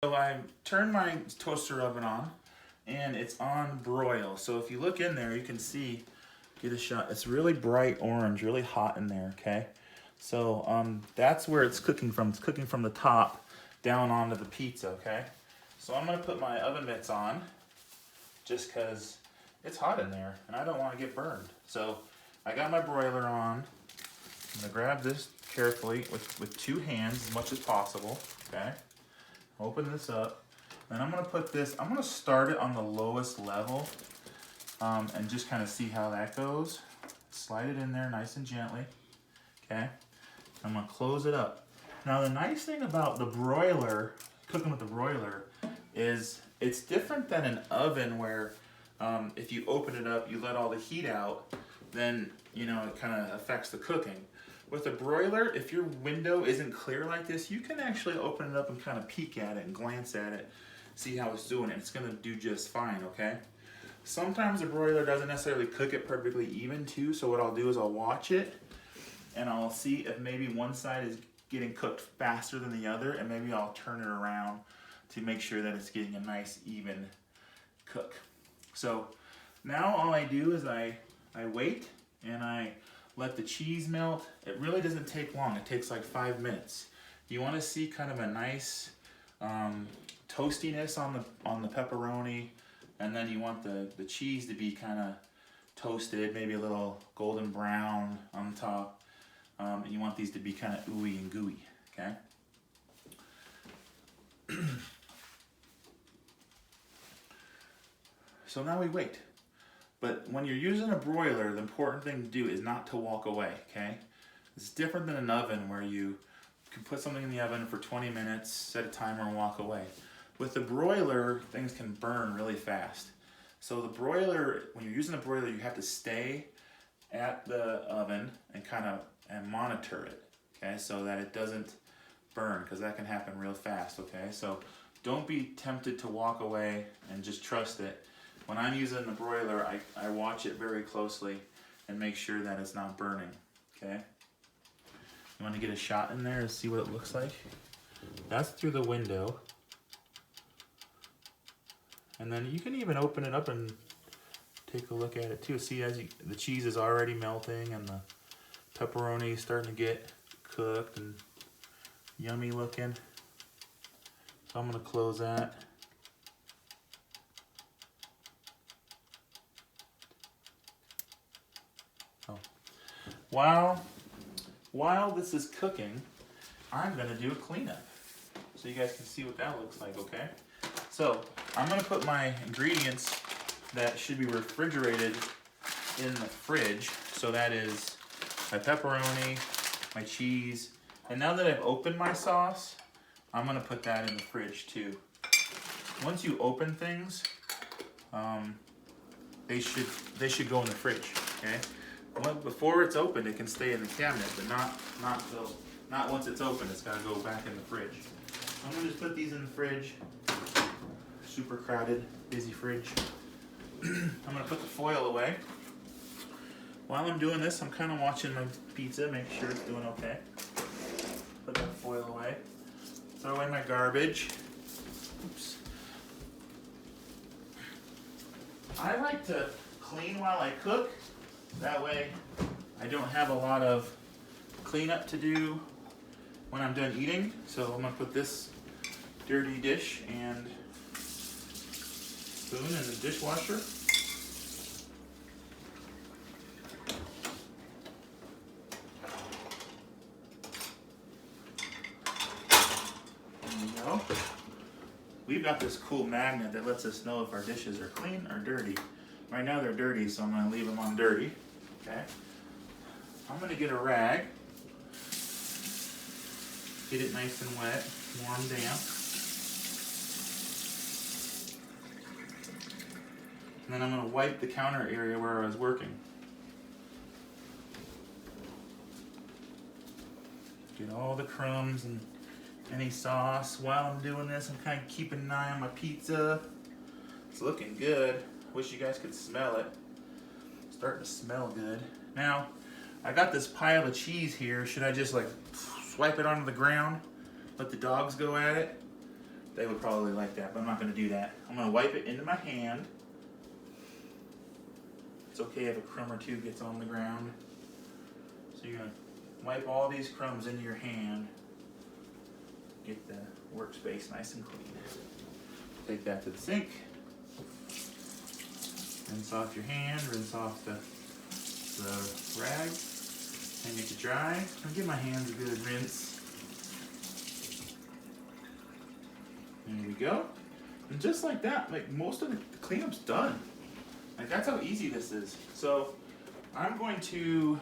So I turned my toaster oven on and it's on broil. So if you look in there, you can see, get a shot. It's really bright orange, really hot in there, okay? So that's where it's cooking from. It's cooking from the top down onto the pizza, okay? So I'm gonna put my oven mitts on just cause it's hot in there and I don't wanna get burned. So I got my broiler on. I'm gonna grab this carefully with two hands as much as possible, okay? Open this up, and I'm gonna put this, I'm gonna start it on the lowest level and just kind of see how that goes. Slide it in there nice and gently, okay? I'm gonna close it up. Now the nice thing about the broiler, cooking with the broiler, is it's different than an oven where if you open it up, you let all the heat out, then you know it kind of affects the cooking. With a broiler, if your window isn't clear like this, you can actually open it up and kind of peek at it and glance at it, see how it's doing. It's gonna do just fine, okay? Sometimes a broiler doesn't necessarily cook it perfectly even too, so what I'll do is I'll watch it and I'll see if maybe one side is getting cooked faster than the other, and maybe I'll turn it around to make sure that it's getting a nice even cook. So now all I do is I wait and I let the cheese melt. It really doesn't take long. It takes like 5 minutes. You want to see kind of a nice toastiness on the pepperoni, and then you want the cheese to be kind of toasted, maybe a little golden brown on top. And you want these to be kind of ooey and gooey, okay? So now we wait. But when you're using a broiler, the important thing to do is not to walk away, okay? It's different than an oven where you can put something in the oven for 20 minutes, set a timer, and walk away. With the broiler, things can burn really fast. So the broiler, when you're using a broiler, you have to stay at the oven and monitor it, okay? So that it doesn't burn, because that can happen real fast, okay? So don't be tempted to walk away and just trust it. When I'm using the broiler, I watch it very closely and make sure that it's not burning, okay? You want to get a shot in there to see what it looks like? That's through the window. And then you can even open it up and take a look at it too. See, the cheese is already melting and the pepperoni is starting to get cooked and yummy looking. So I'm gonna close that. While this is cooking, I'm gonna do a cleanup so you guys can see what that looks like, okay? So I'm gonna put my ingredients that should be refrigerated in the fridge. So that is my pepperoni, my cheese, and now that I've opened my sauce, I'm gonna put that in the fridge too. Once you open things, they should go in the fridge, okay? Before it's open, it can stay in the cabinet, but not once it's open. It's gotta go back in the fridge. I'm gonna just put these in the fridge. Super crowded, busy fridge. I'm gonna put the foil away. While I'm doing this, I'm kind of watching my pizza, make sure it's doing okay. Put that foil away. Throw away my garbage. Oops. I like to clean while I cook. That way I don't have a lot of cleanup to do when I'm done eating. So I'm gonna put this dirty dish and spoon in the dishwasher. There we go. We've got this cool magnet that lets us know if our dishes are clean or dirty. Right now they're dirty, so I'm gonna leave them on dirty, okay? I'm gonna get a rag, get it nice and wet, warm, damp. And then I'm gonna wipe the counter area where I was working. Get all the crumbs and any sauce. While I'm doing this, I'm kind of keeping an eye on my pizza. It's looking good. Wish you guys could smell it. It's starting to smell good. Now, I got this pile of cheese here. Should I just like swipe it onto the ground? Let the dogs go at it? they would probably like that, but I'm not gonna do that. I'm gonna wipe it into my hand. It's okay if a crumb or two gets on the ground. So you're gonna wipe all these crumbs into your hand. Get the workspace nice and clean. Take that to the sink. Rinse off your hand, rinse off the rag, hang it to dry. I'll give my hands a good rinse. There we go. And just like that, like most of the cleanup's done. Like that's how easy this is. So I'm going to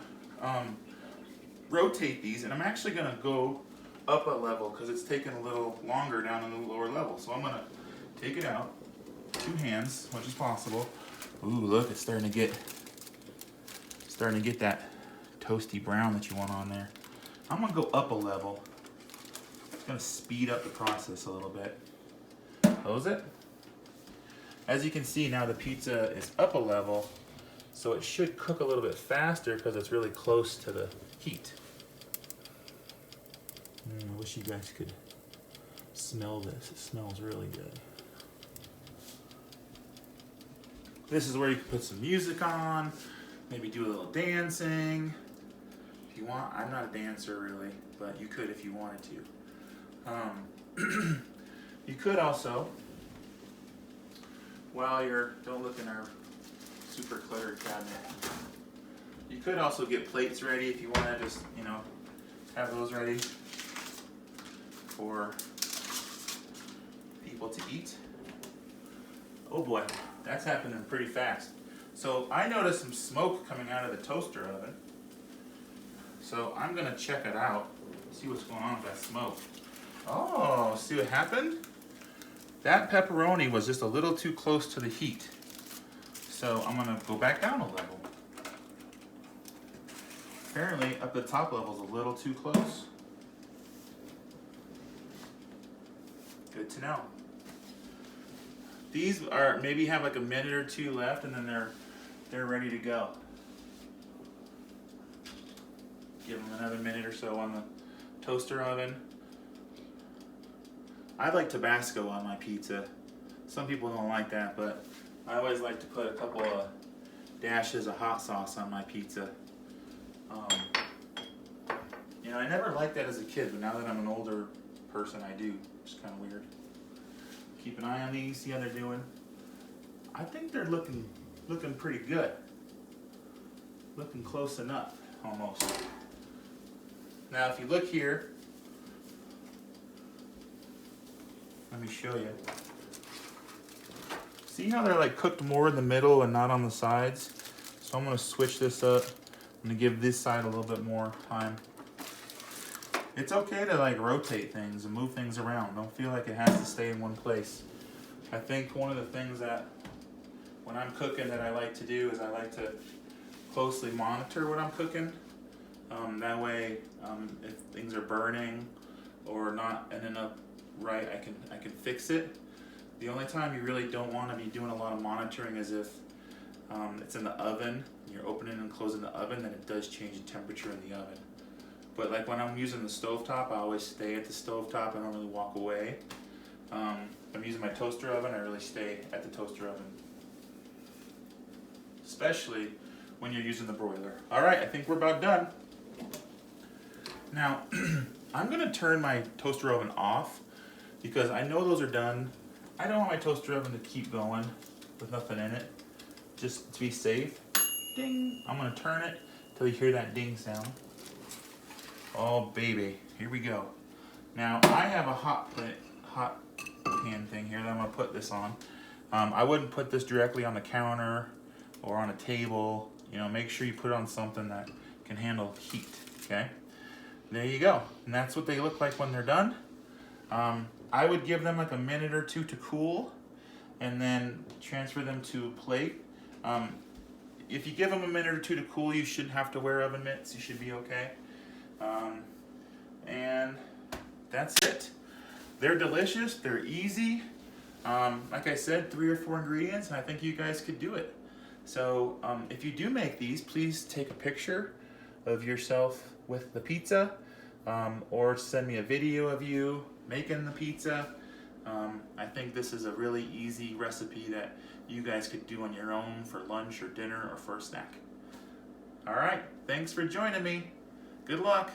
rotate these, and I'm actually gonna go up a level because it's taking a little longer down in the lower level. So I'm gonna take it out, 2 hands, much as possible. Ooh, look, it's starting to get that toasty brown that you want on there. I'm gonna go up a level. It's gonna speed up the process a little bit. Close it. As you can see now, the pizza is up a level, so it should cook a little bit faster because it's really close to the heat. I wish you guys could smell this. It smells really good. This is where you can put some music on, maybe do a little dancing. If you want, I'm not a dancer really, but you could if you wanted to. You could also, while don't look in our super cluttered cabinet, you could also get plates ready if you want to just, have those ready for people to eat. Oh boy, that's happening pretty fast. So I noticed some smoke coming out of the toaster oven. So I'm gonna check it out, see what's going on with that smoke. Oh, see what happened? That pepperoni was just a little too close to the heat. So I'm gonna go back down a level. Apparently up the top level is a little too close. Good to know. These are maybe have like a minute or 2 left, and then they're ready to go. Give them another minute or so on the toaster oven. I like Tabasco on my pizza. Some people don't like that, but I always like to put a couple of dashes of hot sauce on my pizza. I never liked that as a kid, but now that I'm an older person, I do. It's kind of weird. Keep an eye on these, see how they're doing. I think they're looking pretty good. Looking close enough, almost. Now, if you look here, let me show you. See how they're like cooked more in the middle and not on the sides? So I'm gonna switch this up. I'm gonna give this side a little bit more time. It's okay to like rotate things and move things around. Don't feel like it has to stay in one place. I think one of the things that when I'm cooking that I like to do is I like to closely monitor what I'm cooking. That way, if things are burning or not ending up right, I can fix it. The only time you really don't want to be doing a lot of monitoring is if it's in the oven, you're opening and closing the oven, then it does change the temperature in the oven. But like when I'm using the stovetop, I always stay at the stovetop. I don't really walk away. If I'm using my toaster oven, I really stay at the toaster oven. Especially when you're using the broiler. All right, I think we're about done. Now, I'm gonna turn my toaster oven off because I know those are done. I don't want my toaster oven to keep going with nothing in it, just to be safe. Ding! I'm gonna turn it till you hear that ding sound. Oh baby, here we go. Now I have a hot pan thing here that I'm gonna put this on. I wouldn't put this directly on the counter or on a table. Make sure you put it on something that can handle heat, okay? There you go, and that's what they look like when they're done. I would give them like a minute or 2 to cool and then transfer them to a plate. If you give them a minute or 2 to cool, you shouldn't have to wear oven mitts. You should be okay. And that's it. They're delicious. They're easy. Like I said, 3 or 4 ingredients, and I think you guys could do it. So if you do make these, please take a picture of yourself with the pizza, or send me a video of you making the pizza. I think this is a really easy recipe that you guys could do on your own for lunch or dinner or for a snack. All right, thanks for joining me. Good luck.